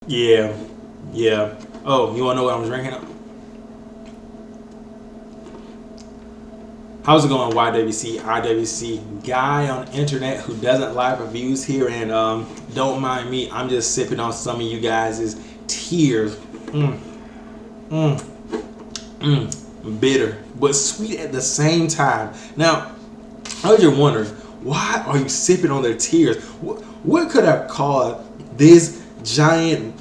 Yeah, yeah. Oh, you wanna know what I'm drinking? How's it going, YWC, IWC guy on the internet who doesn't like reviews here? And don't mind me, I'm just sipping on some of you guys' tears. Mm, mm, bitter, but sweet at the same time. Now, I was just wondering, why are you sipping on their tears? What could have caused this giant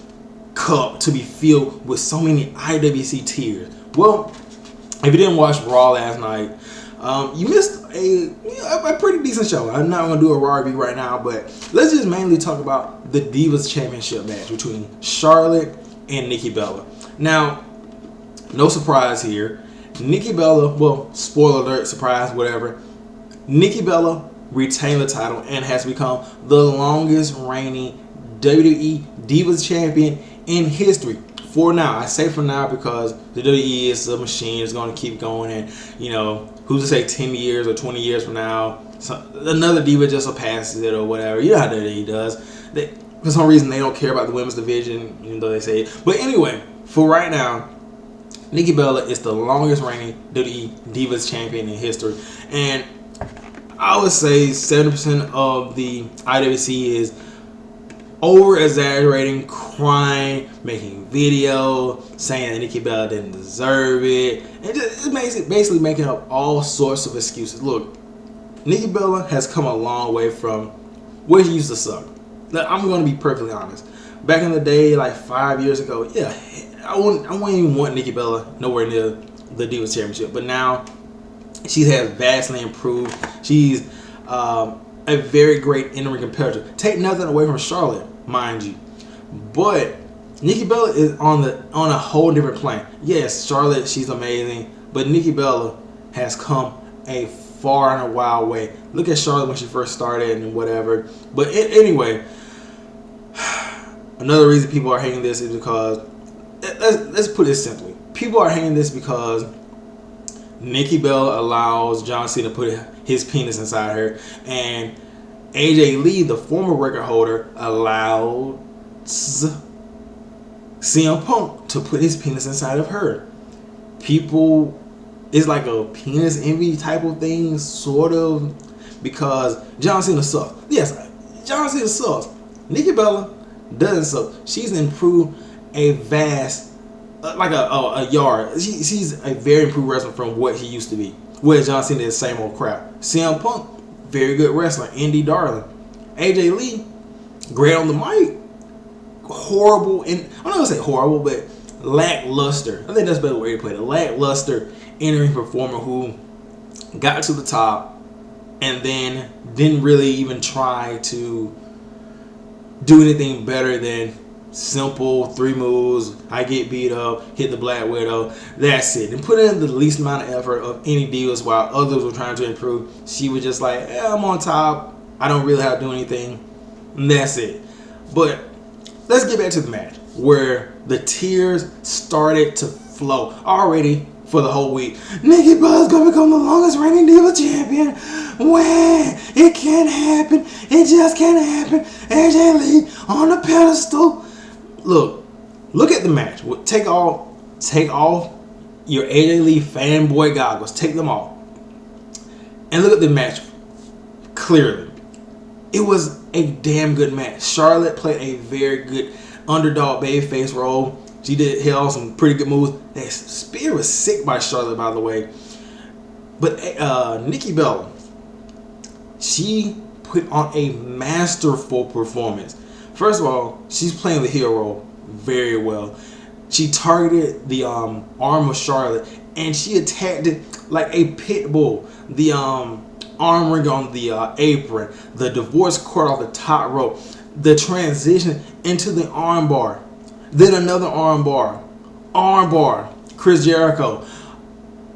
cup to be filled with so many IWC tears? Well, if you didn't watch Raw last night, you missed a pretty decent show. I'm not going to do a Raw review right now, but let's just mainly talk about the Divas Championship match between Charlotte and Nikki Bella. Now, no surprise here. Nikki Bella, well, spoiler alert, surprise, whatever. Nikki Bella retained the title and has become the longest reigning WWE Divas Champion in history. For now, I say for now because the WWE is a machine. It's going to keep going, and you know, who's to say 10 years or 20 years from now, another diva just surpasses it or whatever. You know how WWE does. For some reason, they don't care about the women's division, even though they say it. But anyway, for right now, Nikki Bella is the longest reigning WWE Divas Champion in history, and I would say 70% of the IWC is over exaggerating, crying, making videos, saying that Nikki Bella didn't deserve it, and just basically making up all sorts of excuses. Look, Nikki Bella has come a long way from where she used to suck. Now, I'm going to be perfectly honest. Back in the day, like 5 years ago, yeah, I wouldn't even want Nikki Bella nowhere near the Divas Championship. But now, she has vastly improved. She's a very great in-ring competitor. Take nothing away from Charlotte, mind you, but Nikki Bella is on a whole different plane. Yes, Charlotte, she's amazing, but Nikki Bella has come a far and a wild way. Look at Charlotte when she first started and whatever. But anyway, another reason people are hating this is because, let's put it simply, people are hating this because Nikki Bella allows John Cena to put his penis inside her, and AJ Lee, the former record holder, allows CM Punk to put his penis inside of her. People, it's like a penis envy type of thing, sort of, because John Cena sucks. Yes, John Cena sucks. Nikki Bella doesn't suck. She's improved a vast, like a yard. She's a very improved wrestler from what he used to be. Whereas John Cena is the same old crap. CM Punk, very good wrestler, indie darling. AJ Lee, great on the mic, horrible, and I'm not gonna say horrible, but lackluster. I think that's a better way to put it. Lackluster in-ring performer who got to the top and then didn't really even try to do anything better than simple 3 moves. I get beat up, hit the Black Widow, that's it. And put in the least amount of effort of any divas while others were trying to improve. She was just like, I'm on top, I don't really have to do anything, and that's it. But let's get back to the match where the tears started to flow already for the whole week. Nikki Bella's gonna become the longest reigning Diva Champion. When it can't happen, it just can't happen. AJ Lee on the pedestal. Look at the match. Take off your AJ Lee fanboy goggles. Take them off. And look at the match clearly. It was a damn good match. Charlotte played a very good underdog babyface role. She did hit off some pretty good moves. That spear was sick by Charlotte, by the way. But Nikki Bella, she put on a masterful performance. First of all, she's playing the heel role very well. She targeted the arm of Charlotte, and she attacked it like a pit bull. The arm ring on the apron, the divorce cord off the top rope, the transition into the arm bar, then another arm bar, Chris Jericho.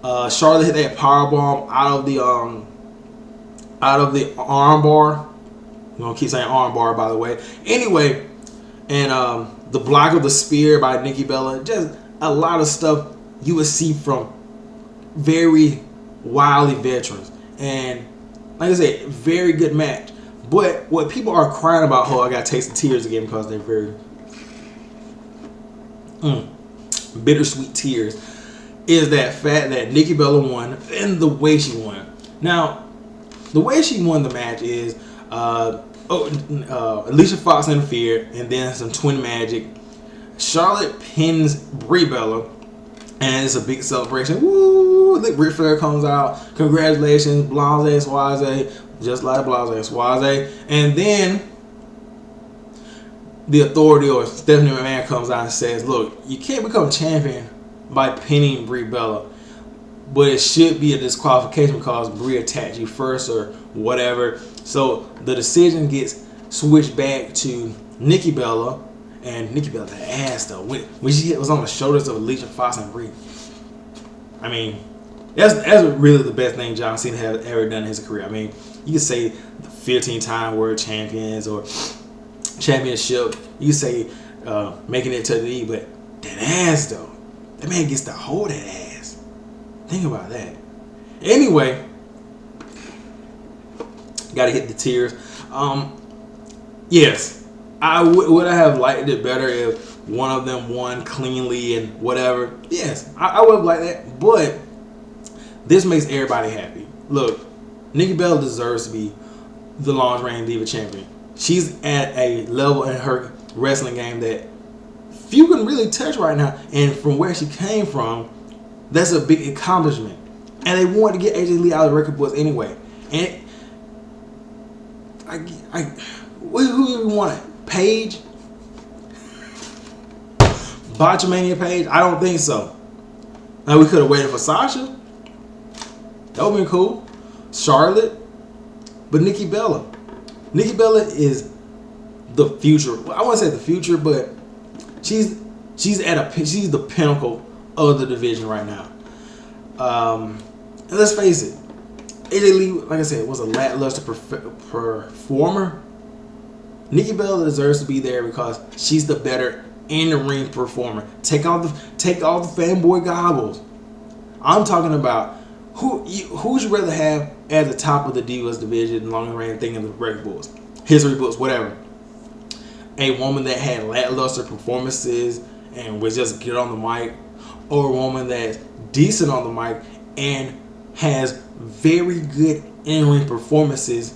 Charlotte hit that powerbomb out of the arm bar. I'm gonna keep saying arm bar, by the way. Anyway, and the block of the spear by Nikki Bella. Just a lot of stuff you would see from very wily veterans. And like I said, very good match. But what people are crying about, I got taste of tears again because they're very bittersweet tears is that fact that Nikki Bella won and the way she won. Now, the way she won the match is Alicia Fox interfered, and then some twin magic. Charlotte pins Brie Bella, and it's a big celebration. Woo! Ric Flair comes out. Congratulations, Blase Suave, just like Blase Suave. And then the Authority or Stephanie McMahon comes out and says, look, you can't become champion by pinning Brie Bella, but it should be a disqualification because Brie attacked you first or whatever. So the decision gets switched back to Nikki Bella, and Nikki Bella that ass though when she was on the shoulders of Alicia Fox and Brie. I mean, that's really the best thing John Cena has ever done in his career. I mean, you could say the 15-time world champions or championship. You could say making it to the E, but that ass though, that man gets to hold that ass. Think about that. Anyway, gotta hit the tears. Yes, I would I have liked it better if one of them won cleanly and whatever. Yes, I would have liked that, but this makes everybody happy. Look, Nikki Bella deserves to be the longest reigning Diva Champion. She's at a level in her wrestling game that few can really touch right now, and from where she came from, that's a big accomplishment. And they wanted to get AJ Lee out of the record books anyway. And who do we want? Paige? Botchamania Paige? I don't think so. Now we could have waited for Sasha. That would have been cool. Charlotte. But Nikki Bella. Nikki Bella is the future. Well, I wouldn't say the future, but she's the pinnacle of the division right now. And let's face it, AJ Lee, like I said, was a lackluster performer. Nikki Bella deserves to be there because she's the better in-the-ring performer. Take all the fanboy goggles. I'm talking about who would you rather have at the top of the Divas division, long reigning thing in the record books, history books, whatever. A woman that had lackluster performances and was just good on the mic, or a woman that's decent on the mic and has very good in-ring performances,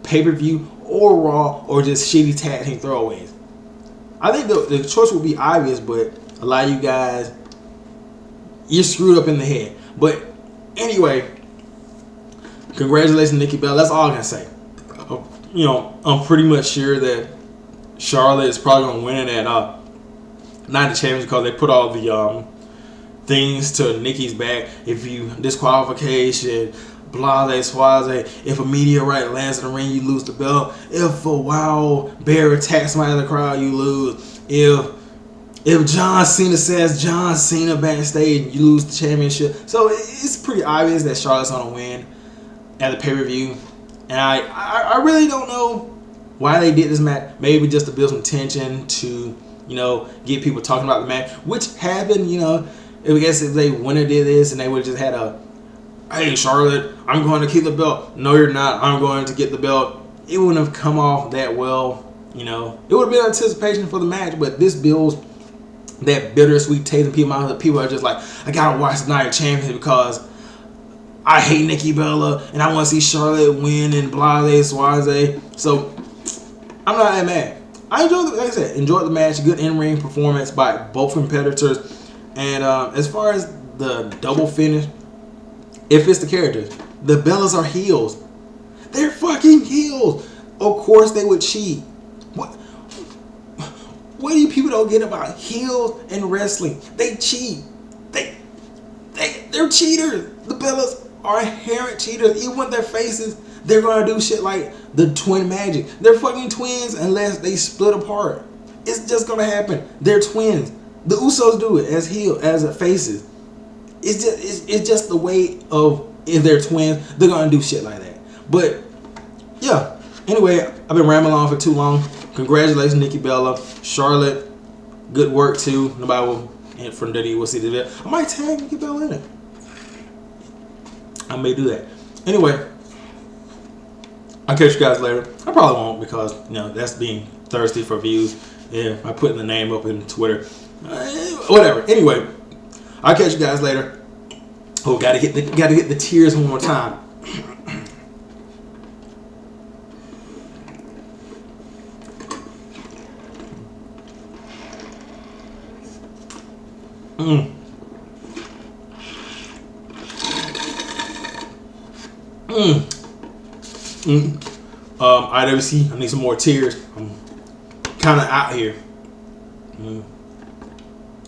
pay-per-view or Raw, or just shitty tag team throwaways. I think the choice would be obvious, but a lot of you guys, you're screwed up in the head. But anyway, congratulations, Nikki Bella. That's all I can say. I'm pretty much sure that Charlotte is probably going to win it at Night of Champions because they put all the things to Nikki's back. If you disqualification, Blase Suave, if a meteorite lands in the ring, you lose the belt. If a wild bear attacks somebody in the crowd, you lose. If John Cena says John Cena backstage, you lose the championship. So it's pretty obvious that Charlotte's gonna win at the pay-per-view. And I really don't know why they did this match. Maybe just to build some tension to, get people talking about the match, which happened, I guess if they wouldn't have did this and they would have just had hey, Charlotte, I'm going to keep the belt. No, you're not. I'm going to get the belt. It wouldn't have come off that well. It would have been anticipation for the match, but this builds that bittersweet taste in people's minds that people are just like, I got to watch the Night of Champions because I hate Nikki Bella and I want to see Charlotte win and Blase Suave. So I'm not that mad. I enjoyed the match. Good in-ring performance by both competitors. And as far as the double finish, it fits the characters. The Bellas are heels. They're fucking heels. Of course they would cheat. What do you people don't get about heels and wrestling? They cheat. They're cheaters. The Bellas are inherent cheaters. Even with their faces, they're gonna do shit like the twin magic. They're fucking twins unless they split apart. It's just gonna happen. They're twins. The Usos do it as faces. It's just the way of, if they're twins, they're gonna do shit like that. But yeah. Anyway, I've been rambling on for too long. Congratulations, Nikki Bella. Charlotte, good work too. Nobody will from WWE will see the video. I might tag Nikki Bella in it. I may do that. Anyway, I'll catch you guys later. I probably won't because that's being thirsty for views. Yeah, I putting the name up in Twitter. Whatever. Anyway, I'll catch you guys later. Oh, gotta hit the tears one more time. IWC, I need some more tears. I'm kind of out here.